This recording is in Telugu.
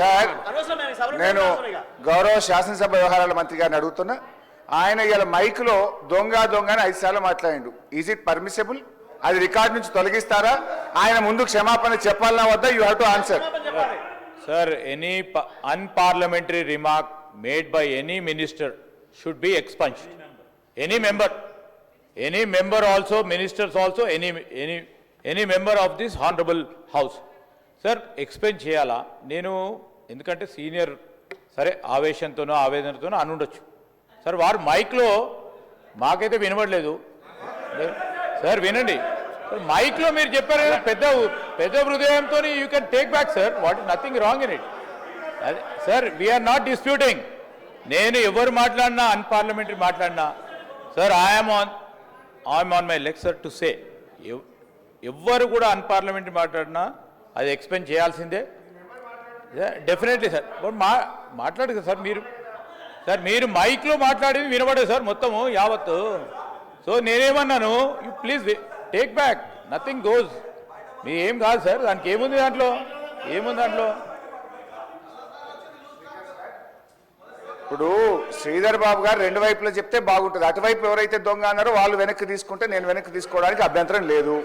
సార్ నేను గౌరవ శాసనసభ వ్యవహారాల మంత్రి గారిని అడుగుతున్నా. ఆయన ఇలా మైక్ లో దొంగ అని 5 సార్లు మాట్లాడిండు. Is it permissible? అది రికార్డ్ నుంచి తొలగిస్తారా? ఆయన ముందు క్షమాపణ చెప్పాలన్నా వద్దా? You have to answer. Sir, any unparliamentary remark made by any minister should be expunged. Any member also, ministers also, any member of this honorable house. Sir, expunge cheyala. Nenu endukante senior sare ఆవేశంతోనో ఆవేదనతోనో అనుండొచ్చు. సార్ వారు మైక్లో మాకైతే వినబడలేదు. సార్ వినండి, మైక్లో మీరు చెప్పారు కదా పెద్ద హృదయంతో you can take back sir. What nothing wrong in it. Sir we're not disputing. నేను ఎవరు మాట్లాడినా అన్పార్లమెంటరీ మాట్లాడినా sir I'm on my leg sir to say ఎవ్వరు కూడా అన్పార్లమెంటరీ మాట్లాడినా అది ఎక్స్ప్లెయిన్ చేయాల్సిందే డెఫినెట్లీ సార్. మాట్లాడదు సార్ మీరు మైక్లో మాట్లాడేది వినబడదు సార్ మొత్తము యావత్తు. సో నేనేమన్నాను, you please take back, nothing goes. మీ ఏం కాదు సార్, దానికి ఏముంది దాంట్లో. ఇప్పుడు శ్రీధర్ బాబు గారు 2 వైపులో చెప్తే బాగుంటుంది. అటువైపు ఎవరైతే దొంగ అన్నారో వాళ్ళు వెనక్కి తీసుకుంటే నేను వెనక్కి తీసుకోవడానికి అభ్యంతరం లేదు.